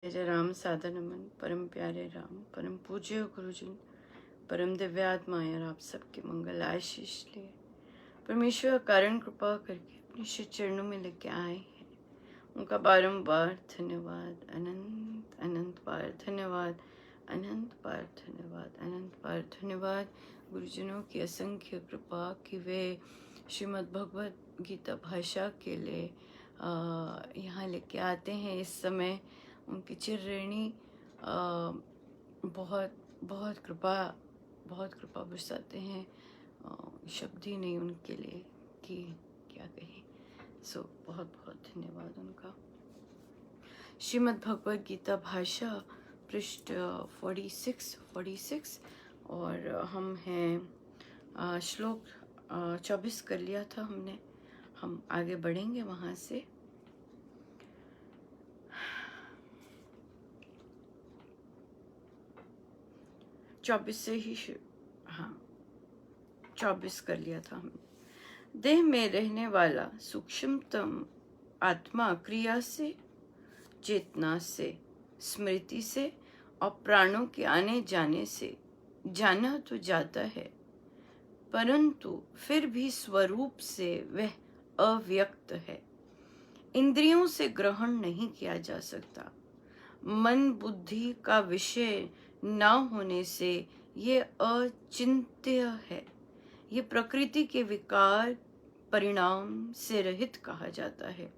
जय जय राम साधा नमन परम प्यारे राम परम पूज्य गुरुजन परम दिव्यात्माएं आप सबके मंगल आशीष लिए परमेश्वर कारण कृपा करके अपने श्री चरणों में लेके आए हैं। उनका बारंबार धन्यवाद, अनंत अनंत बार धन्यवाद, अनंत बार धन्यवाद, अनंत बार धन्यवाद। गुरुजनों की असंख्य कृपा कि वे श्रीमद् भगवद गीता भाषा के लिए यहाँ लेके आते हैं। इस समय उनकी चिरऋणी बहुत बहुत कृपा बरसाते हैं। शब्द ही नहीं उनके लिए कि क्या कहें। सो बहुत बहुत धन्यवाद उनका। श्रीमद् भगवद गीता भाषा पृष्ठ 46 और हम हैं श्लोक 24 कर लिया था हमने। हम आगे बढ़ेंगे वहाँ से। हाँ 24 कर लिया था हमने। देह में रहने वाला सूक्ष्मतम आत्मा क्रिया से, चेतना से, स्मृति से और प्राणों के आने जाने से जाना तो जाता है, परंतु फिर भी स्वरूप से वह अव्यक्त है। इंद्रियों से ग्रहण नहीं किया जा सकता। मन बुद्धि का विषय न होने से ये अचिंत्य है। ये प्रकृति के विकार परिणाम से रहित कहा जाता है।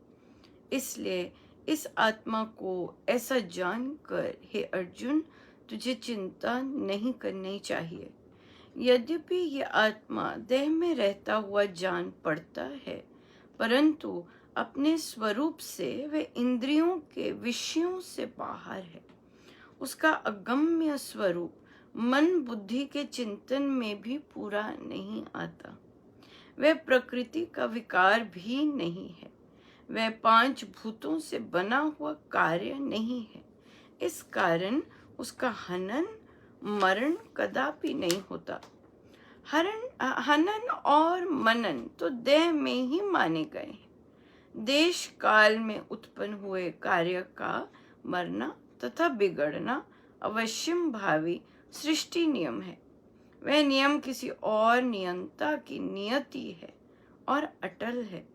इसलिए इस आत्मा को ऐसा जानकर हे अर्जुन तुझे चिंता नहीं करनी चाहिए। यद्यपि ये आत्मा देह में रहता हुआ जान पड़ता है, परंतु अपने स्वरूप से वह इंद्रियों के विषयों से बाहर है। उसका अगम्य स्वरूप मन बुद्धि के चिंतन में भी पूरा नहीं आता। वह प्रकृति का विकार भी नहीं है। वह 5 भूतों से बना हुआ कार्य नहीं है। इस कारण उसका हनन मरण कदापि नहीं होता। हनन और मनन तो देह में ही माने गए हैं। देश काल में उत्पन्न हुए कार्य का मरना तथा बिगड़ना अवश्यम भावी सृष्टि नियम है। वह नियम किसी और नियंता की नियति है और अटल है।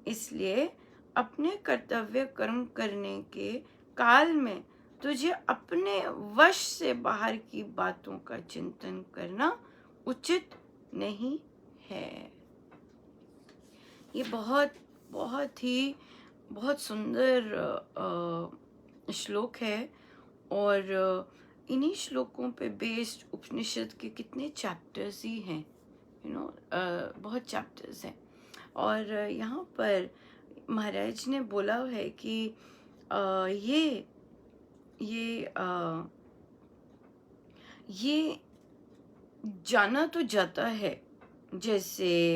इसलिए अपने कर्तव्य कर्म करने के काल में तुझे अपने वश से बाहर की बातों का चिंतन करना उचित नहीं है। ये बहुत सुंदर श्लोक है और इन्हीं श्लोकों पे बेस्ड उपनिषद के कितने चैप्टर्स ही हैं, बहुत चैप्टर्स हैं। और यहाँ पर महाराज ने बोला है कि ये जाना तो जाता है, जैसे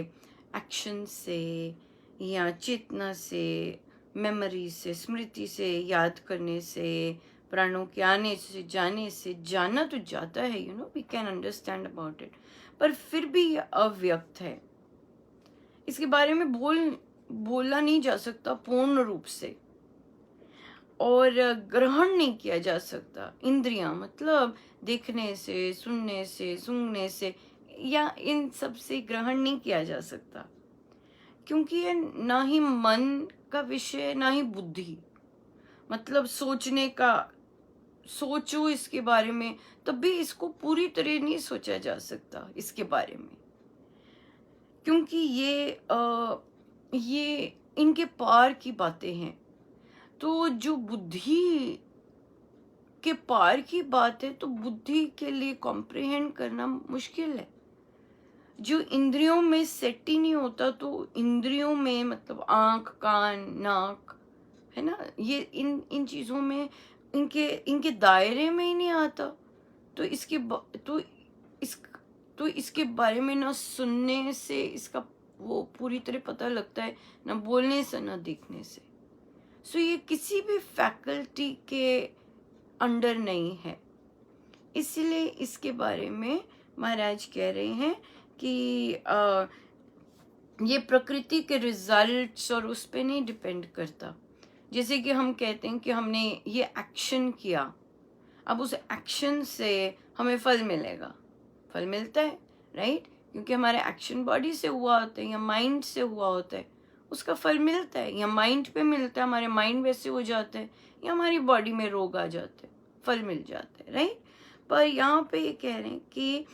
एक्शन से या चेतना से, मेमोरी से, स्मृति से, याद करने से, प्राणों के आने से जाने से जाना तो जाता है। We can understand about it, पर फिर भी ये अव्यक्त है। इसके बारे में बोला नहीं जा सकता पूर्ण रूप से और ग्रहण नहीं किया जा सकता। इंद्रियां मतलब देखने से, सुनने से, सूंघने से या इन सब से ग्रहण नहीं किया जा सकता, क्योंकि ये ना ही मन का विषय ना ही बुद्धि। मतलब सोचने का सोचो इसके बारे में, तब भी इसको पूरी तरह नहीं सोचा जा सकता इसके बारे में, क्योंकि ये इनके पार की बातें हैं। तो जो बुद्धि के पार की बात है तो बुद्धि के लिए कॉम्प्रिहेंड करना मुश्किल है। जो इंद्रियों में सेट ही नहीं होता, तो इंद्रियों में मतलब आंख, कान, नाक, है ना, ये इन चीजों में इनके दायरे में ही नहीं आता। तो इसके बारे में ना सुनने से इसका वो पूरी तरह पता लगता है, ना बोलने से, ना देखने से। सो ये किसी भी फैकल्टी के अंडर नहीं है। इसलिए इसके बारे में महाराज कह रहे हैं कि ये प्रकृति के रिजल्ट्स और उस पे नहीं डिपेंड करता। जैसे कि हम कहते हैं कि हमने ये एक्शन किया, अब उस एक्शन से हमें फल मिलेगा, फल मिलता है, राइट? क्योंकि हमारे एक्शन बॉडी से हुआ होता है या माइंड से हुआ होता है, उसका फल मिलता है, या माइंड पे मिलता है, हमारे माइंड वैसे हो जाते हैं, या हमारी बॉडी में रोग आ जाते हैं, फल मिल जाते हैं, राइट? पर यहाँ पे ये कह रहे हैं कि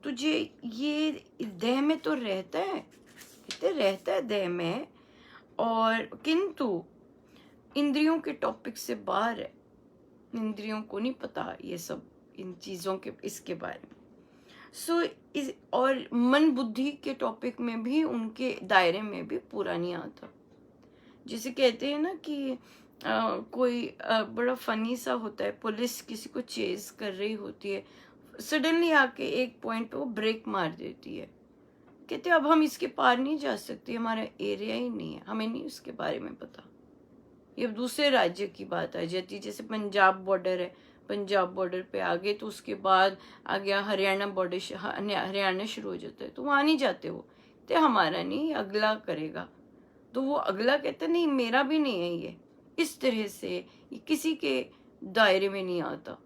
तुझे ये देह में तो रहता है, कहते रहता है देह में, और किंतु इंद्रियों के टॉपिक से बाहर है, इंद्रियों को नहीं पता ये सब, इन चीज़ों के इसके बारे में। इस और मन बुद्धि के टॉपिक में भी, उनके दायरे में भी पूरा नहीं आता। जैसे कहते हैं ना कि कोई बड़ा फनी सा होता है, पुलिस किसी को चेज कर रही होती है, सडनली आके एक पॉइंट पे वो ब्रेक मार देती है, कहते अब हम इसके पार नहीं जा सकते, हमारा एरिया ही नहीं है, हमें नहीं उसके बारे में पता। ये दूसरे राज्य की बात आ जाती है, जैसे पंजाब बॉर्डर है, पंजाब बॉर्डर पे आ गए तो उसके बाद आ गया हरियाणा बॉर्डर, हरियाणा शुरू हो जाता है, तो वहाँ नहीं जाते वो, तो हमारा नहीं, अगला करेगा, तो वो अगला कहते नहीं मेरा भी नहीं है ये, इस तरह से ये किसी के दायरे में नहीं आता,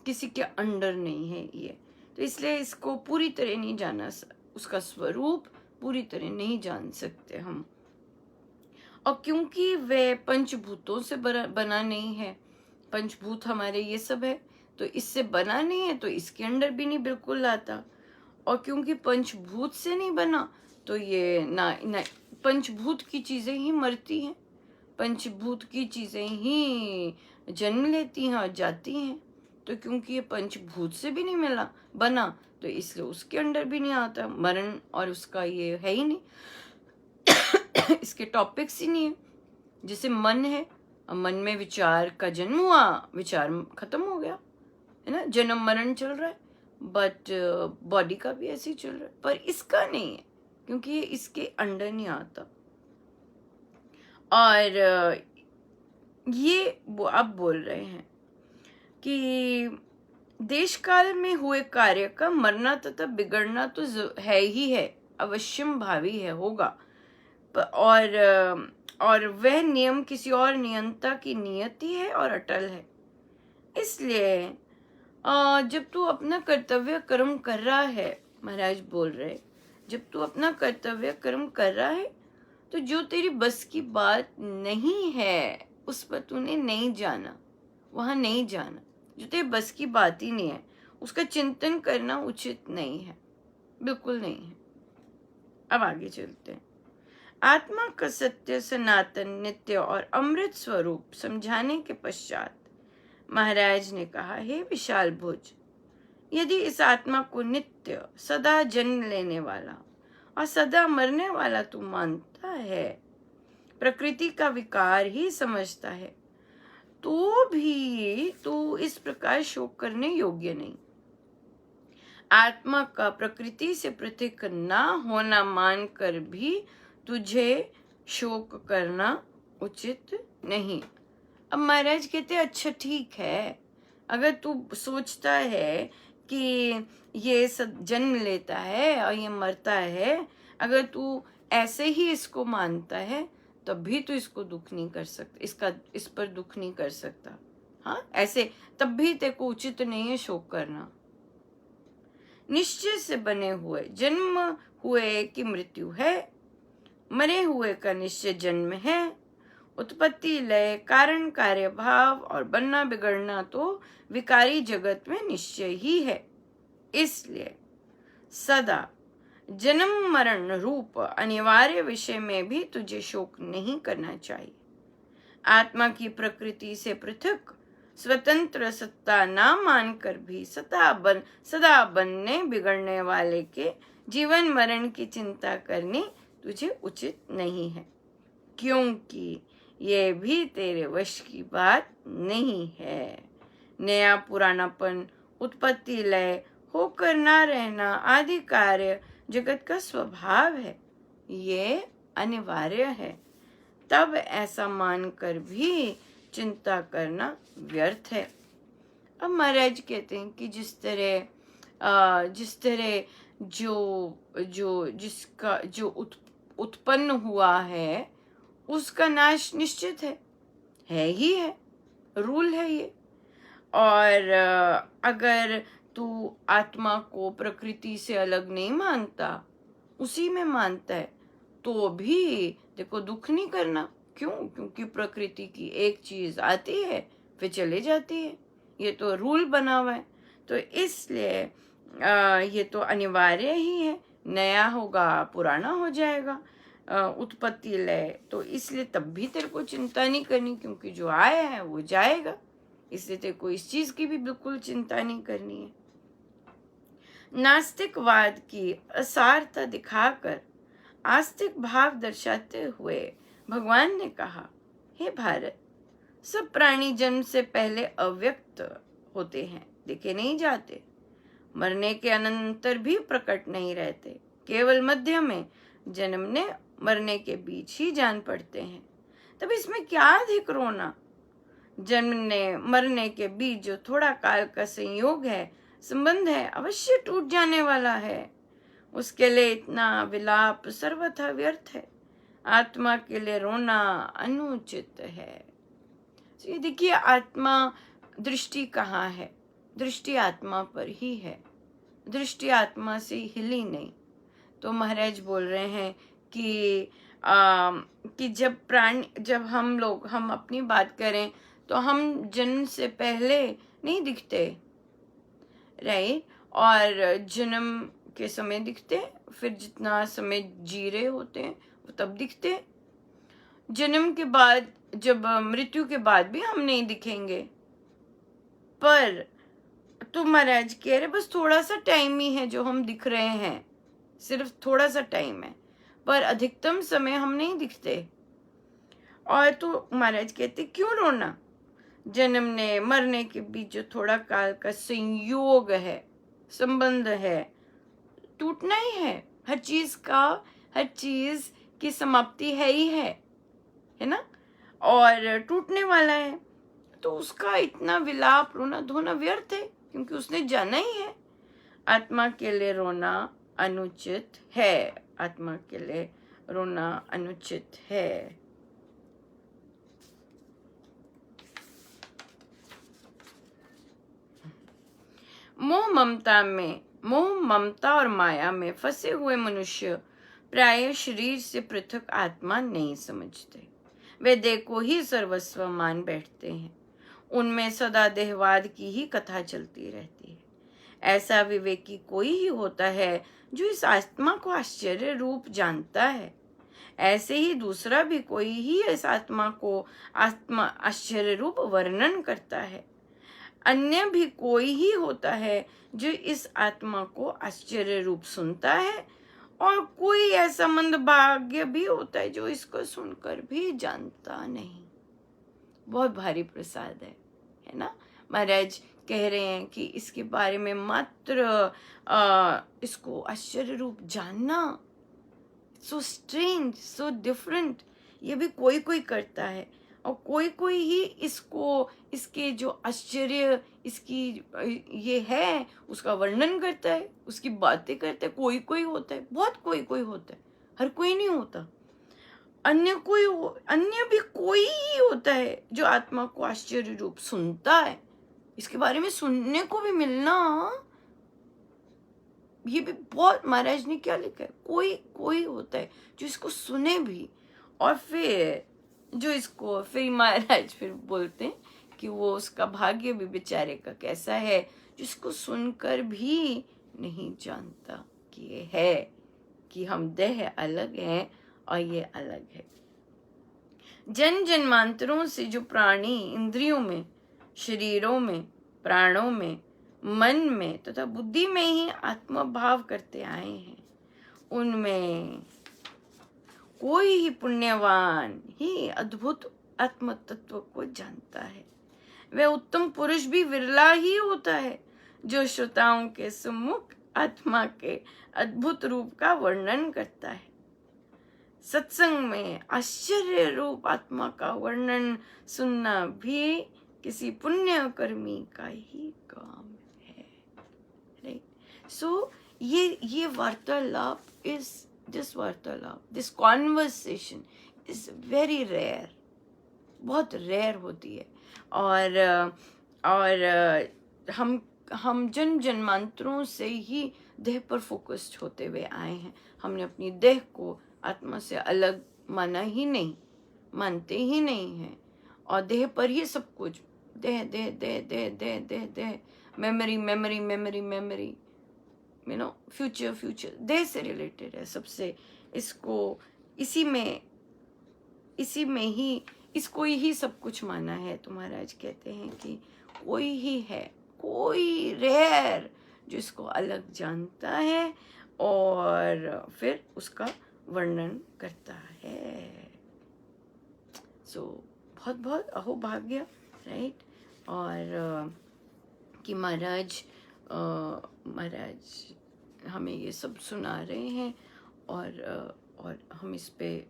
किसी के अंडर नहीं है ये, तो इसलिए इसको पूरी तरह नहीं जाना, उसका स्वरूप पूरी तरह नहीं जान सकते हम। और क्योंकि वह पंचभूतों से बना नहीं है, पंचभूत हमारे ये सब है, तो इससे बना नहीं है, तो इसके अंदर भी नहीं बिल्कुल आता। और क्योंकि पंचभूत से नहीं बना, तो ये ना पंचभूत की चीजें ही मरती हैं, पंचभूत की चीजें ही जन्म लेती हैं और जाती हैं। तो क्योंकि ये पंचभूत से भी नहीं मिला बना, तो इसलिए उसके अंदर भी नहीं आता मरण, और उसका ये है ही नहीं इसके टॉपिक्स ही नहीं है। जैसे मन है, अब मन में विचार का जन्म हुआ, विचार खत्म हो गया, है ना, जन्म मरण चल रहा है, बट बॉडी का भी ऐसे ही चल रहा है, पर इसका नहीं है, क्योंकि ये इसके अंडर नहीं आता। और ये वो अब बोल रहे हैं कि देश काल में हुए कार्य का मरना तथा बिगड़ना तो है ही है, अवश्यम भावी है, होगा, और वह नियम किसी और नियंता की नियति है और अटल है। इसलिए जब तू अपना कर्तव्य कर्म कर रहा है, महाराज बोल रहे, जब तू अपना कर्तव्य कर्म कर रहा है, तो जो तेरी बस की बात नहीं है उस पर तूने नहीं जाना, वहां नहीं जाना, जो तेरी बस की बात ही नहीं है उसका चिंतन करना उचित नहीं है, बिल्कुल नहीं है। अब आगे चलते हैं। आत्मा का सत्य, सनातन, नित्य और अमृत स्वरूप समझाने के पश्चात महाराज ने कहा, हे विशाल भुज, यदि इस आत्मा को नित्य, सदा जन्म लेने वाला और सदा मरने वाला तू मानता है, प्रकृति का विकार ही समझता है, तो भी तू इस प्रकार शोक करने योग्य नहीं। आत्मा का प्रकृति से पृथक ना होना मानकर भी तुझे शोक करना उचित नहीं। अब महाराज कहते अच्छा ठीक है, अगर तू सोचता है कि ये सब जन्म लेता है और ये मरता है, अगर तू ऐसे ही इसको मानता है, तब भी तू इसको दुख नहीं कर सकता, इस पर दुख नहीं कर सकता, हाँ ऐसे, तब भी तेरे को उचित नहीं है शोक करना। निश्चय से बने हुए जन्म हुए की मृत्यु है, मरे हुए का निश्चय जन्म है, उत्पत्ति लय कारण कार्य भाव और बनना बिगड़ना तो विकारी जगत में निश्चय ही है। इसलिए सदा जन्म मरण रूप अनिवार्य विषय में भी तुझे शोक नहीं करना चाहिए। आत्मा की प्रकृति से पृथक स्वतंत्र सत्ता ना मानकर भी सदा बनने बिगड़ने वाले के जीवन मरण की चिंता करनी तुझे उचित नहीं है, क्योंकि ये भी तेरे वश की बात नहीं है। नया पुरानापन, उत्पत्ति लय, होकर ना रहना आदि कार्य जगत का स्वभाव है, ये अनिवार्य है, तब ऐसा मानकर भी चिंता करना व्यर्थ है। अब महाराज कहते हैं कि जिस तरह जो जिसका जो उत्पन्न हुआ है, उसका नाश निश्चित है ही है, रूल है ये। और अगर तू आत्मा को प्रकृति से अलग नहीं मानता, उसी में मानता है, तो भी देखो दुख नहीं करना। क्यों? क्योंकि प्रकृति की एक चीज आती है फिर चले जाती है, ये तो रूल बना हुआ है। तो इसलिए ये तो अनिवार्य ही है, नया होगा पुराना हो जाएगा, उत्पत्ति लय। तो इसलिए तब भी तेरे को चिंता नहीं करनी, क्योंकि जो आया है वो जाएगा, इसलिए तेरे को इस चीज की भी बिल्कुल चिंता नहीं करनी है। नास्तिकवाद की असारता दिखाकर आस्तिक भाव दर्शाते हुए भगवान ने कहा, हे भारत, सब प्राणी जन्म से पहले अव्यक्त होते हैं, देखे नहीं जाते, मरने के अनंतर भी प्रकट नहीं रहते, केवल मध्य में जन्मने मरने के बीच ही जान पड़ते हैं। तब इसमें क्या अधिक रोना? जन्मने मरने के बीच जो थोड़ा काल का संयोग है, संबंध है, अवश्य टूट जाने वाला है। उसके लिए इतना विलाप सर्वथा व्यर्थ है। आत्मा के लिए रोना अनुचित है। तो ये देखिए, आत्मा, दृष्टि कहाँ है? दृष्टि आत्मा पर ही है, दृष्टि आत्मा से हिली नहीं। तो महाराज बोल रहे हैं कि जब हम अपनी बात करें तो हम जन्म से पहले नहीं दिखते, राइट? और जन्म के समय दिखते, फिर जितना समय जी रहे होते हैं वो तब दिखते। जन्म के बाद, जब मृत्यु के बाद भी हम नहीं दिखेंगे। पर तो महाराज कह रहे बस थोड़ा सा टाइम ही है जो हम दिख रहे हैं, सिर्फ थोड़ा सा टाइम है, पर अधिकतम समय हम नहीं दिखते। और तो महाराज कहते क्यों रोना? जन्मने मरने के बीच जो थोड़ा काल का संयोग है, संबंध है, टूटना ही है। हर चीज की समाप्ति है ही है ना, और टूटने वाला है। तो उसका इतना विलाप रोना धोना व्यर्थ है, क्योंकि उसने जाना ही है। आत्मा के लिए रोना अनुचित है, आत्मा के लिए रोना अनुचित है। मोह ममता और माया में फंसे हुए मनुष्य प्राय शरीर से पृथक आत्मा नहीं समझते। वे देह को ही सर्वस्व मान बैठते हैं। उनमें सदा देहवाद की ही कथा चलती रहती है। ऐसा विवेकी कोई ही होता है जो इस आत्मा को आश्चर्य रूप जानता है। ऐसे ही दूसरा भी कोई ही इस आत्मा को आश्चर्य रूप वर्णन करता है। अन्य भी कोई ही होता है जो इस आत्मा को आश्चर्य रूप सुनता है, और कोई ऐसा मंदभाग्य भी होता है जो इसको सुनकर भी जानता नहीं। बहुत भारी प्रसाद है ना। महाराज कह रहे हैं कि इसके बारे में मात्र इसको आश्चर्य रूप जानना, सो स्ट्रेंज, सो डिफरेंट, ये भी कोई कोई करता है, और कोई कोई ही इसके जो आश्चर्य इसकी ये है उसका वर्णन करता है, उसकी बातें करता है। कोई कोई होता है, बहुत कोई कोई होता है, हर कोई नहीं होता। अन्य भी कोई ही होता है जो आत्मा को आश्चर्य रूप सुनता है। इसके बारे में सुनने को भी मिलना, ये भी बहुत, महाराज ने क्या लिखा है, कोई कोई होता है जो इसको सुने भी, और फिर जो इसको फिर महाराज फिर बोलते हैं कि वो उसका भाग्य भी बेचारे का कैसा है जिसको सुनकर भी नहीं जानता कि ये है, कि हम देह अलग हैं और ये अलग है। जन जन्मांतरों से जो प्राणी इंद्रियों में, शरीरों में, प्राणों में, मन में तथा बुद्धि में ही आत्मभाव करते आए हैं, उनमें कोई ही पुण्यवान ही अद्भुत आत्म तत्व को जानता है। वह उत्तम पुरुष भी विरला ही होता है जो श्रोताओं के सम्मुख आत्मा के अद्भुत रूप का वर्णन करता है। सत्संग में आश्चर्य रूप आत्मा का वर्णन सुनना भी किसी पुण्य कर्मी का ही काम है। राइट? सो ये वार्तालाप, this conversation is very rare, बहुत रेयर होती है। और हम जन्म जन्मांतरों से ही देह पर फोकस्ड होते हुए आए हैं। हमने अपनी देह को आत्मा से अलग माना ही नहीं, मानते ही नहीं हैं, और देह पर ही सब कुछ, देह देह देह देह देह देह देह, memory memory memory memory, future future, देह से रिलेटेड है सबसे। इसको इसी में ही इसको ही सब कुछ माना है। तो महाराज कहते हैं कि कोई ही है, कोई रेयर जो इसको अलग जानता है और फिर उसका वर्णन करता है। सो बहुत बहुत अहोभाग्य, राइट। और कि महाराज हमें ये सब सुना रहे हैं, और हम इस पे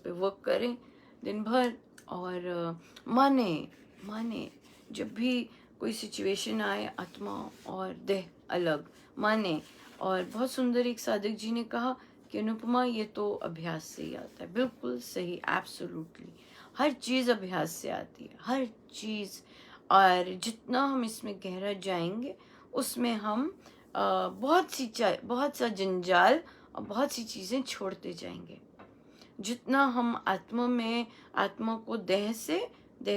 वर्क करें दिन भर, और माने जब भी कोई सिचुएशन आए आत्मा और देह अलग माने। और बहुत सुंदर एक साधक जी ने कहा कि अनुपमा, ये तो अभ्यास से ही आता है। बिल्कुल सही, एब्सोल्युटली, हर चीज़ अभ्यास से आती है, हर चीज़। और जितना हम इसमें गहरा जाएंगे उसमें हम बहुत सा जंजाल और बहुत सी चीज़ें छोड़ते जाएंगे। जितना हम आत्मा को देह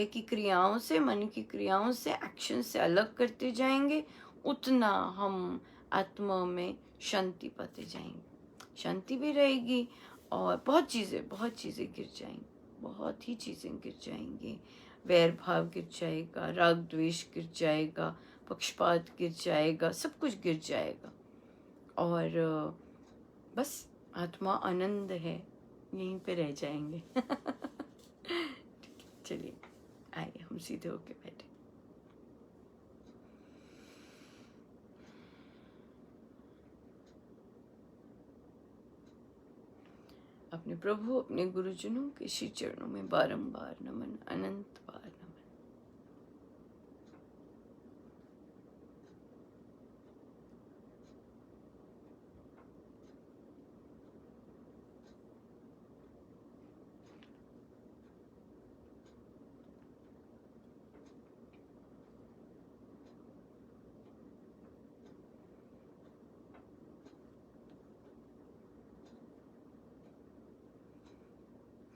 की क्रियाओं से, मन की क्रियाओं से, एक्शन से अलग करते जाएंगे, उतना हम आत्मा में शांति पाते जाएंगे। शांति भी रहेगी और बहुत चीज़ें गिर जाएंगी, बहुत ही चीज़ें गिर जाएंगी। वैर भाव गिर जाएगा, राग द्वेष गिर जाएगा, पक्षपात गिर जाएगा, सब कुछ गिर जाएगा। और बस आत्मा आनंद है, यहीं पे रह जाएंगे। चलिए, आइए हम सीधे होके बैठे। अपने प्रभु, अपने गुरुजनों के श्री चरणों में बारंबार नमन, अनंत बार नमन।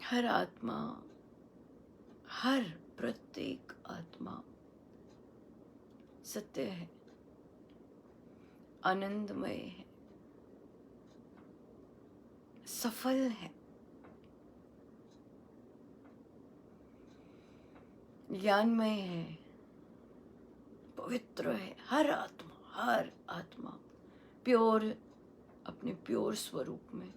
हर आत्मा, हर प्रत्येक आत्मा सत्य है, आनंदमय है, सफल है, ज्ञानमय है, पवित्र है। हर आत्मा प्योर, अपने प्योर स्वरूप में।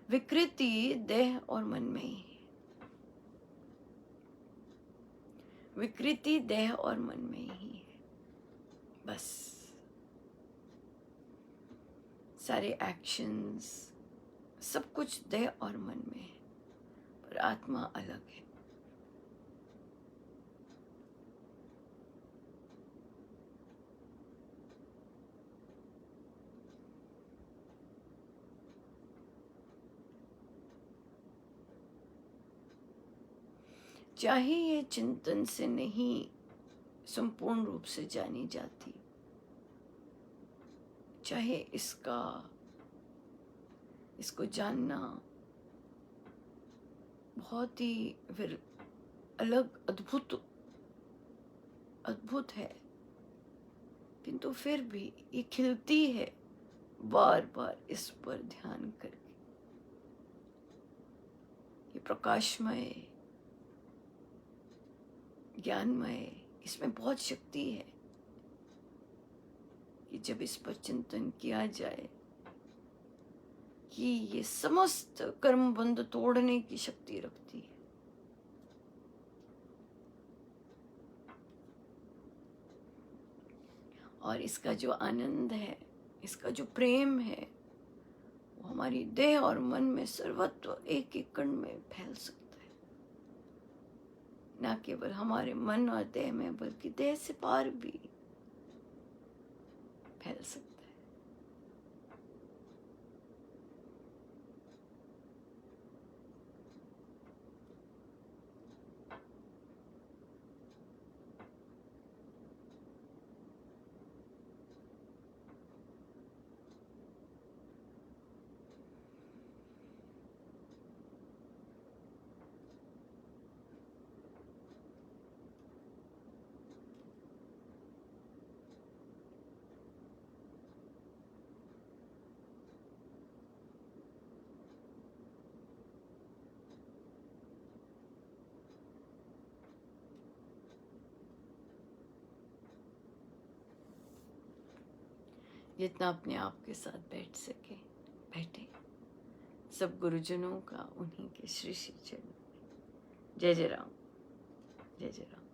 विकृति देह और मन में ही है, विकृति देह और मन में ही है। बस सारे एक्शंस, सब कुछ देह और मन में है, पर आत्मा अलग है। चाहे ये चिंतन से नहीं संपूर्ण रूप से जानी जाती, चाहे इसको जानना बहुत ही फिर अलग, अद्भुत है, किंतु फिर भी ये खिलती है बार बार इस पर ध्यान करके। ये प्रकाशमय, ज्ञानमय, इसमें बहुत शक्ति है कि जब इस पर चिंतन किया जाए कि ये समस्त कर्म बंध तोड़ने की शक्ति रखती है। और इसका जो आनंद है, इसका जो प्रेम है, वो हमारी देह और मन में सर्वत्र एक एक कण में फैल सकता है। न केवल हमारे मन और देह में, बल्कि देह से पार भी फैल सकता है। जितना अपने आप के साथ बैठ सके बैठे। सब गुरुजनों का उन्हीं के श्री श्री चरण। जय जय राम, जय जय राम।